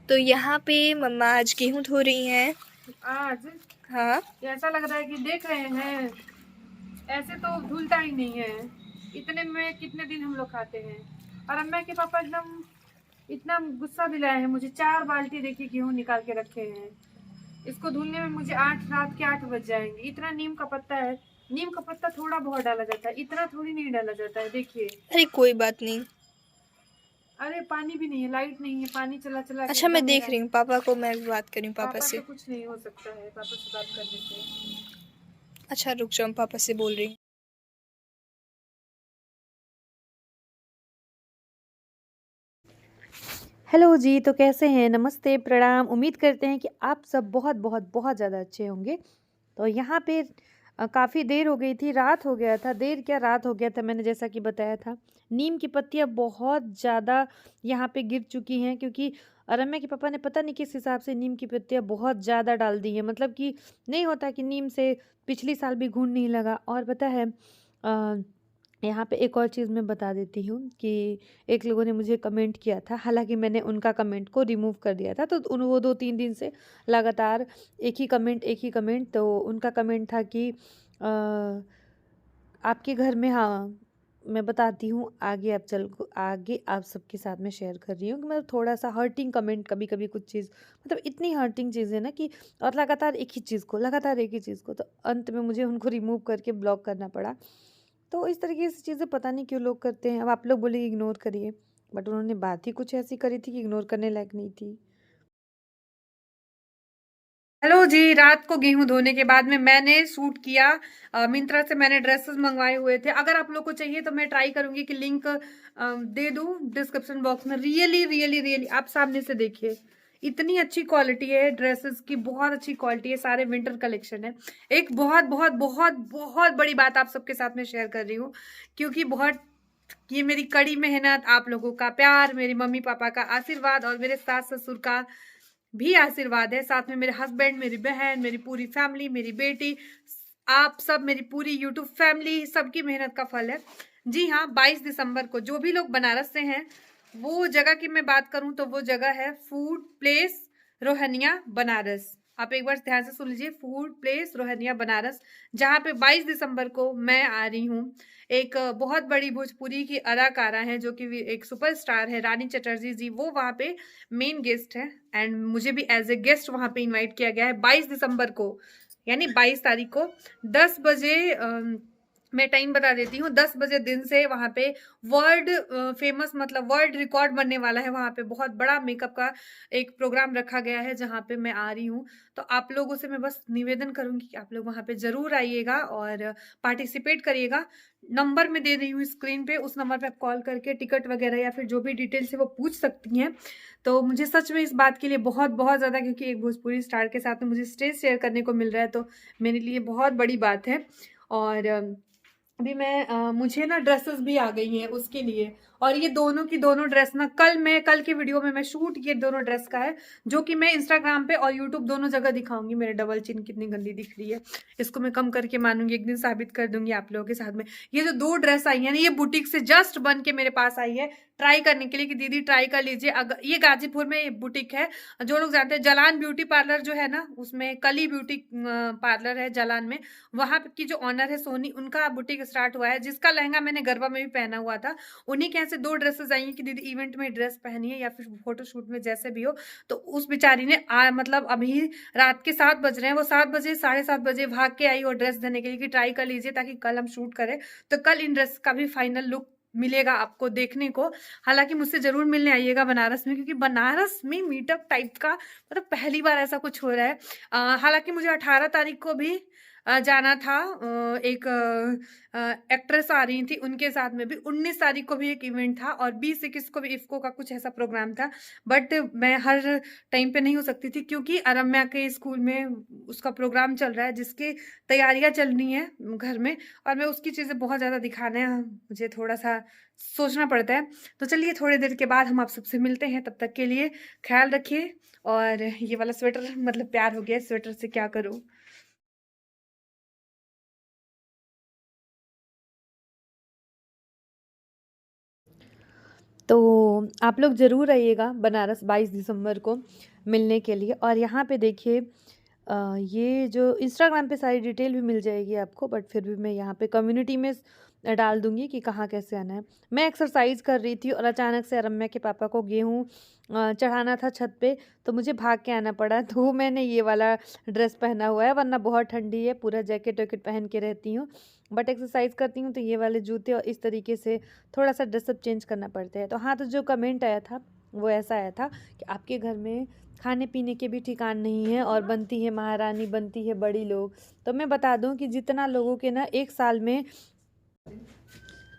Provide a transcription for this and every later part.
तो यहाँ पे मम्मा आज गेहूँ धो रही हैं। आज हाँ, ऐसा लग रहा है कि देख रहे हैं, ऐसे तो धुलता ही नहीं है। इतने में कितने दिन हम लोग खाते हैं। और अम्मा के पापा एकदम इतना गुस्सा दिलाया है मुझे, 4 बाल्टी देखिए गेहूं निकाल के रखे हैं। इसको धुलने में मुझे रात के 8 बज जाएंगे। इतना नीम का पत्ता है, नीम का पत्ता थोड़ा बहुत डाला जाता है, इतना थोड़ी नहीं डाला जाता है। देखिए, अरे कोई बात नहीं। अरे पानी भी नहीं है, लाइट नहीं है, पानी चला चला के अच्छा मैं एकदम देख मेरा। रही हूँ, पापा को मैं बात कर रही हूँ पापा पापा से से। कुछ नहीं हो सकता है, पापा से बात करने से। अच्छा रुक जाओ, पापा से बोल रही हूँ। हेलो जी, तो कैसे हैं? नमस्ते, प्रणाम। उम्मीद करते हैं कि आप सब बहुत बहुत बहुत ज़्यादा अच्छे होंगे। तो यहाँ पे काफ़ी देर हो गई थी, रात हो गया था। देर क्या, रात हो गया था, मैंने जैसा कि बताया था। नीम की पत्तियाँ बहुत ज़्यादा यहाँ पे गिर चुकी हैं, क्योंकि रम्या के पापा ने पता नहीं किस हिसाब से नीम की पत्तियाँ बहुत ज़्यादा डाल दी हैं। मतलब कि नहीं होता कि नीम से पिछली साल भी घुन नहीं लगा। और पता है, यहाँ पे एक और चीज़ मैं बता देती हूँ कि एक लोगों ने मुझे कमेंट किया था, हालांकि मैंने उनका कमेंट को रिमूव कर दिया था। तो उन वो 2-3 दिन से लगातार एक ही कमेंट। तो उनका कमेंट था कि आपके घर में, हाँ मैं बताती हूँ आगे, आगे आप सबके साथ में शेयर कर रही हूँ कि मतलब थोड़ा सा हर्टिंग कमेंट, कभी कभी कुछ चीज़ मतलब इतनी हर्टिंग चीज़ है ना कि, और लगातार एक ही चीज़ को, तो अंत में मुझे उनको रिमूव करके ब्लॉक करना पड़ा। तो इस तरीके से चीज़ें पता नहीं क्यों लोग करते हैं। अब आप लोग बोले इग्नोर करिए, बट उन्होंने बात ही कुछ ऐसी करी थी कि इग्नोर करने लायक नहीं थी। हेलो जी, रात को गेहूं धोने के बाद में मैंने सूट किया। मिंत्रा से मैंने ड्रेसेस मंगवाए हुए थे। अगर आप लोग को चाहिए तो मैं ट्राई करूंगी कि लिंक दे दूं डिस्क्रिप्शन बॉक्स में। रियली रियली रियली आप सामने से देखिए, इतनी अच्छी क्वालिटी है ड्रेसेस की, बहुत अच्छी क्वालिटी है। सारे विंटर कलेक्शन है। एक बहुत बहुत बहुत बहुत बड़ी बात आप सबके साथ में शेयर कर रही हूँ, क्योंकि बहुत ये मेरी कड़ी मेहनत, आप लोगों का प्यार, मेरे मम्मी पापा का आशीर्वाद और मेरे सास ससुर का भी आशीर्वाद है। साथ में मेरे हस्बैंड, मेरी बहन, मेरी पूरी फैमिली, मेरी बेटी, आप सब, मेरी पूरी यूट्यूब फैमिली, सबकी मेहनत का फल है। जी हाँ, 22 दिसंबर को जो भी लोग बनारस से हैं, वो जगह की मैं बात करूं तो वो जगह है फूड प्लेस रोहनिया बनारस। आप एक बार ध्यान से सुन लीजिए, फूड प्लेस रोहनिया बनारस, जहाँ पे 22 दिसंबर को मैं आ रही हूँ। एक बहुत बड़ी भोजपुरी की अदाकारा है, जो कि एक सुपरस्टार है, रानी चटर्जी जी, वो वहाँ पे मेन गेस्ट है। एंड मुझे भी एज ए गेस्ट वहां पे इनवाइट किया गया है 22 दिसंबर को, यानी 22 तारीख को 10 बजे। मैं टाइम बता देती हूँ, 10 बजे दिन से वहां पे वर्ल्ड फेमस, मतलब वर्ल्ड रिकॉर्ड बनने वाला है। वहां पे बहुत बड़ा मेकअप का एक प्रोग्राम रखा गया है, जहां पे मैं आ रही हूँ। तो आप लोगों से मैं बस निवेदन करूंगी कि आप लोग वहां पे जरूर आइएगा और पार्टिसिपेट करिएगा। नंबर मैं दे रही हूँ स्क्रीन पे, उस नंबर पे आप कॉल करके टिकट वगैरह या फिर जो भी डिटेल्स है वो पूछ सकती हैं। तो मुझे सच में इस बात के लिए बहुत बहुत ज़्यादा, क्योंकि एक भोजपुरी स्टार के साथ में मुझे स्टेज शेयर करने को मिल रहा है, तो मेरे लिए बहुत बड़ी बात है। और अभी मैं मुझे ना ड्रेसेस भी आ गई हैं उसके लिए। और ये दोनों की दोनों ड्रेस ना, कल की वीडियो में मैं शूट ये दोनों ड्रेस का है, जो कि मैं इंस्टाग्राम पे और यूट्यूब दोनों जगह दिखाऊंगी। मेरे डबल चिन कितनी गंदी दिख रही है, इसको मैं कम करके मानूंगी, एक दिन साबित कर दूंगी आप लोगों के साथ में। ये जो 2 ड्रेस आई है ना, ये बुटीक से जस्ट बन के मेरे पास आई है, ट्राई करने के लिए कि दीदी ट्राई कर लीजिए। अगर ये गाजीपुर में बुटीक है, जो लोग जानते हैं जलान ब्यूटी पार्लर जो है ना, उसमें कली ब्यूटी पार्लर है जलान में, वहां की जो ऑनर है सोनी, उनका बुटीक स्टार्ट हुआ है, जिसका लहंगा मैंने गरबा में भी पहना हुआ था। उन्हीं के यहाँ से 2 ड्रेसेस आई हैं कि दीदी इवेंट में ड्रेस पहनी है या फिर फोटोशूट में, जैसे भी हो। तो उस बेचारी ने मतलब अभी रात के 7 बज रहे हैं, वो 7 बजे 7:30 बजे भाग के आई और ड्रेस देने के लिए कि ट्राई कर लीजिए ताकि कल हम शूट करें। तो कल इन ड्रेस का भी फाइनल लुक मिलेगा आपको देखने को। हालांकि मुझसे जरूर मिलने आइएगा बनारस में, क्योंकि बनारस में मीटअप टाइप का मतलब पहली बार ऐसा कुछ हो रहा है। हालांकि मुझे 18 तारीख को भी जाना था। एक एक्ट्रेस आ रही थी, उनके साथ में भी 19 तारीख को भी एक इवेंट था, और 20-21 को भी इफ्को का कुछ ऐसा प्रोग्राम था। बट मैं हर टाइम पे नहीं हो सकती थी, क्योंकि अरम्या के स्कूल में उसका प्रोग्राम चल रहा है, जिसकी तैयारियां चल रही हैं घर में, और मैं उसकी चीज़ें बहुत ज़्यादा दिखाने मुझे थोड़ा सा सोचना पड़ता है। तो चलिए, थोड़ी देर के बाद हम आप सबसे मिलते हैं, तब तक के लिए ख्याल रखिए। और ये वाला स्वेटर, मतलब प्यार हो गया स्वेटर से, क्या करूँ। तो आप लोग ज़रूर आइएगा बनारस 22 दिसंबर को मिलने के लिए। और यहाँ पे देखिए ये जो इंस्टाग्राम पे सारी डिटेल भी मिल जाएगी आपको, बट फिर भी मैं यहाँ पे कम्युनिटी में डाल दूंगी कि कहाँ कैसे आना है। मैं एक्सरसाइज कर रही थी और अचानक से रम्या के पापा को गेहूँ चढ़ाना था छत पे, तो मुझे भाग के आना पड़ा। तो मैंने ये वाला ड्रेस पहना हुआ है, वरना बहुत ठंडी है, पूरा जैकेट वैकेट पहन के रहती हूँ, बट एक्सरसाइज करती हूँ तो ये वाले जूते और इस तरीके से थोड़ा सा ड्रेसअप चेंज करना पड़ता है। तो हाँ, तो जो कमेंट आया था वो ऐसा आया था कि आपके घर में खाने पीने के भी ठिकान नहीं है और बनती है महारानी, बनती है बड़ी लोग। तो मैं बता दूं कि जितना लोगों के ना एक साल में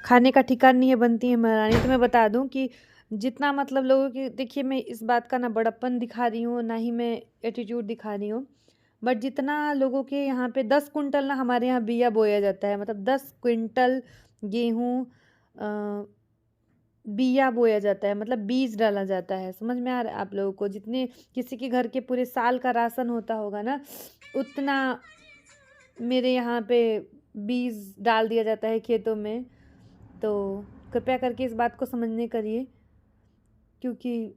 खाने का ठिकान नहीं है, बनती है महारानी, तो मैं बता दूं कि जितना मतलब लोगों की, देखिए मैं इस बात का ना बड़प्पन दिखा रही हूँ ना ही मैं एटीट्यूड दिखा रही हूँ, बट जितना लोगों के यहाँ पे 10 कुंटल ना हमारे यहाँ बिया बोया जाता है, मतलब 10 क्विंटल गेहूँ बिया बोया जाता है, मतलब बीज डाला जाता है। समझ में आ रहा है आप लोगों को? जितने किसी के घर के पूरे साल का राशन होता होगा ना, उतना मेरे यहाँ पे बीज डाल दिया जाता है खेतों में। तो कृपया करके इस बात को समझने करिए, क्योंकि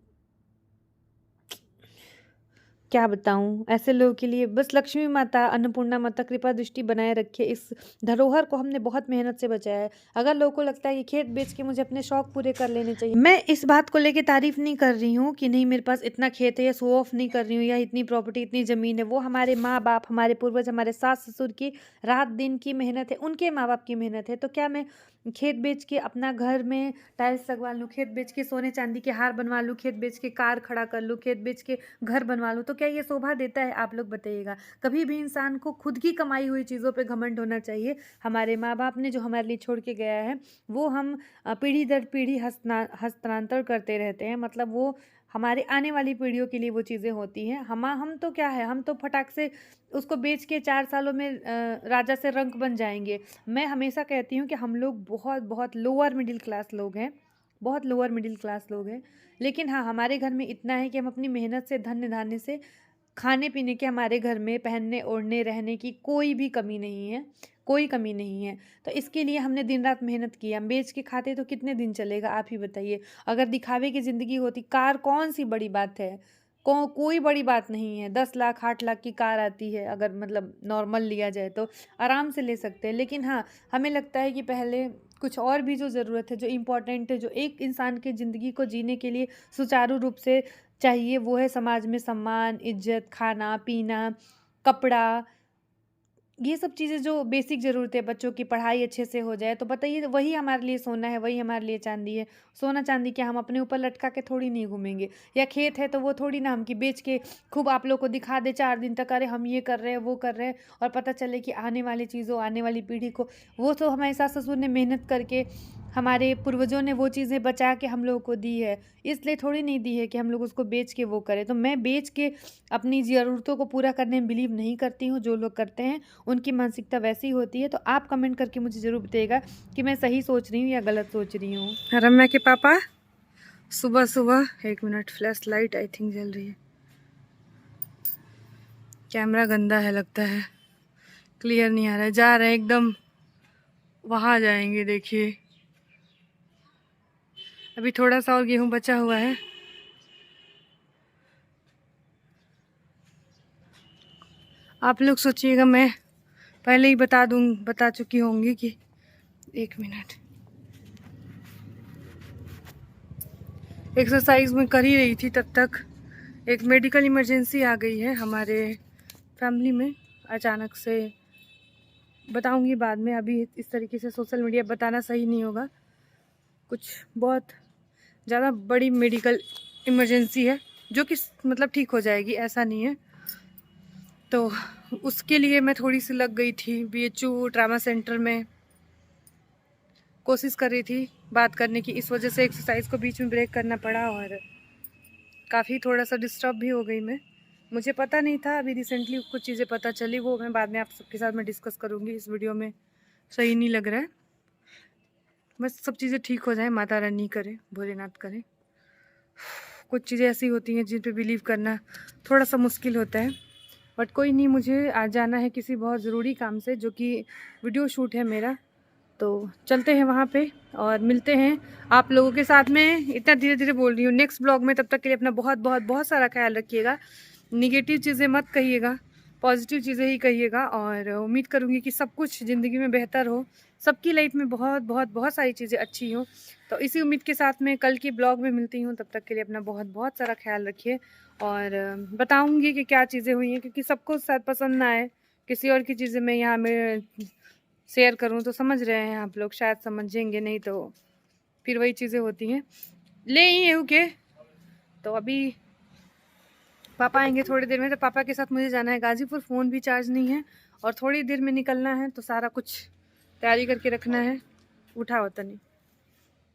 क्या बताऊं, ऐसे लोगों के लिए बस लक्ष्मी माता, अन्नपूर्णा माता कृपा दृष्टि बनाए रखे। इस धरोहर को हमने बहुत मेहनत से बचाया है। अगर लोगों को लगता है कि खेत बेच के मुझे अपने शौक पूरे कर लेने चाहिए, मैं इस बात को लेके तारीफ नहीं कर रही हूँ कि नहीं मेरे पास इतना खेत है, या शो ऑफ नहीं कर रही हूँ, या इतनी प्रॉपर्टी, इतनी ज़मीन है। वो हमारे माँ बाप, हमारे पूर्वज, हमारे सास ससुर की रात दिन की मेहनत है, उनके माँ बाप की मेहनत है। तो क्या मैं खेत बेच के अपना घर में टाइल्स लगवा लूँ, खेत बेच के सोने चांदी के हार बनवा लूँ, खेत बेच के कार खड़ा कर लूँ, खेत बेच के घर बनवा लूँ, तो क्या ये शोभा देता है? आप लोग बताइएगा। कभी भी इंसान को खुद की कमाई हुई चीज़ों पे घमंड होना चाहिए। हमारे माँ बाप ने जो हमारे लिए छोड़ के गया है वो हम पीढ़ी दर पीढ़ी हस्तांतर करते रहते हैं, मतलब वो हमारे आने वाली पीढ़ियों के लिए वो चीज़ें होती हैं। हम तो क्या है, हम तो फटाक से उसको बेच के 4 सालों में राजा से रंक बन जाएंगे। मैं हमेशा कहती हूँ कि हम लोग बहुत बहुत लोअर मिडिल क्लास लोग हैं, बहुत लोअर मिडिल क्लास लोग हैं, लेकिन हाँ हमारे घर में इतना है कि हम अपनी मेहनत से, धन्य धान्य से, खाने पीने के हमारे घर में पहनने ओढ़ने रहने की कोई भी कमी नहीं है, कोई कमी नहीं है। तो इसके लिए हमने दिन रात मेहनत की। हम बेच के खाते तो कितने दिन चलेगा, आप ही बताइए। अगर दिखावे की ज़िंदगी होती, कार कौन सी बड़ी बात है, कोई बड़ी बात नहीं है। 10 लाख 8 लाख की कार आती है, अगर मतलब नॉर्मल लिया जाए तो आराम से ले सकते हैं। लेकिन हाँ, हमें लगता है कि पहले कुछ और भी जो ज़रूरत है, जो इम्पोर्टेंट है, जो एक इंसान की ज़िंदगी को जीने के लिए सुचारू रूप से चाहिए, वो है समाज में सम्मान, इज्जत, खाना पीना, कपड़ा, ये सब चीज़ें जो बेसिक ज़रूरतें, बच्चों की पढ़ाई अच्छे से हो जाए। तो बताइए, वही हमारे लिए सोना है, वही हमारे लिए चांदी है। सोना चांदी क्या हम अपने ऊपर लटका के थोड़ी नहीं घूमेंगे, या खेत है तो वो थोड़ी ना हम कि बेच के खूब आप लोग को दिखा दे 4 दिन तक, अरे हम ये कर रहे हैं वो कर रहे हैं, और पता चले कि आने वाली चीज़ों, आने वाली पीढ़ी को, वो तो हमारे सास ससुर ने मेहनत करके, हमारे पूर्वजों ने वो चीज़ें बचा के हम लोगों को दी है, इसलिए थोड़ी नहीं दी है कि हम लोग उसको बेच के वो करें। तो मैं बेच के अपनी ज़रूरतों को पूरा करने में बिलीव नहीं करती हूँ। जो लोग करते हैं उनकी मानसिकता वैसी होती है। तो आप कमेंट करके मुझे ज़रूर बताइएगा कि मैं सही सोच रही हूँ या गलत सोच रही हूँ। रम्या के पापा सुबह सुबह, 1 minute, flash light I think जल रही है, कैमरा गंदा है लगता है, क्लियर नहीं आ रहा है। जा रहे हैं एकदम, वहाँ जाएंगे। देखिए अभी थोड़ा सा और गेहूं बचा हुआ है। आप लोग सोचिएगा, मैं पहले ही बता चुकी होंगी कि 1 मिनट, एक्सरसाइज में कर ही रही थी, तब तक एक मेडिकल इमरजेंसी आ गई है हमारे फैमिली में अचानक से। बताऊंगी बाद में, अभी इस तरीके से सोशल मीडिया बताना सही नहीं होगा। कुछ बहुत ज़्यादा बड़ी मेडिकल इमरजेंसी है, जो कि मतलब ठीक हो जाएगी, ऐसा नहीं है। तो उसके लिए मैं थोड़ी सी लग गई थी BHU ट्रामा सेंटर में, कोशिश कर रही थी बात करने की, इस वजह से एक्सरसाइज को बीच में ब्रेक करना पड़ा और काफ़ी थोड़ा सा डिस्टर्ब भी हो गई मैं। मुझे पता नहीं था, अभी रिसेंटली कुछ चीज़ें पता चली, वो मैं बाद में आप सबके साथ मैं डिस्कस करूँगी। इस वीडियो में सही नहीं लग रहा है, बस सब चीज़ें ठीक हो जाए, माता रानी करे, भोलेनाथ करे। कुछ चीज़ें ऐसी होती हैं जिन पे बिलीव करना थोड़ा सा मुश्किल होता है, बट कोई नहीं। मुझे आज जाना है किसी बहुत ज़रूरी काम से, जो कि वीडियो शूट है मेरा, तो चलते हैं वहाँ पे और मिलते हैं आप लोगों के साथ में। इतना धीरे धीरे बोल रही हूँ, नेक्स्ट ब्लॉग में। तब तक के लिए अपना बहुत बहुत बहुत सारा ख्याल रखिएगा। निगेटिव चीज़ें मत कहिएगा, पॉजिटिव चीज़ें ही कहिएगा। और उम्मीद करूँगी कि सब कुछ ज़िंदगी में बेहतर हो, सबकी लाइफ में बहुत बहुत बहुत सारी चीज़ें अच्छी हो। तो इसी उम्मीद के साथ में कल की ब्लॉग में मिलती हूँ। तब तक के लिए अपना बहुत बहुत सारा ख्याल रखिए और बताऊँगी कि क्या चीज़ें हुई हैं, क्योंकि सबको शायद पसंद ना आए। किसी और की चीज़ें मैं यहाँ में शेयर करूँ तो समझ रहे हैं आप लोग, शायद समझेंगे नहीं तो फिर वही चीज़ें होती हैं। ले ही ओके। तो अभी पापा आएंगे थोड़ी देर में, तो पापा के साथ मुझे जाना है गाजीपुर। फ़ोन भी चार्ज नहीं है और थोड़ी देर में निकलना है, तो सारा कुछ तैयारी करके रखना है। उठा होता नहीं।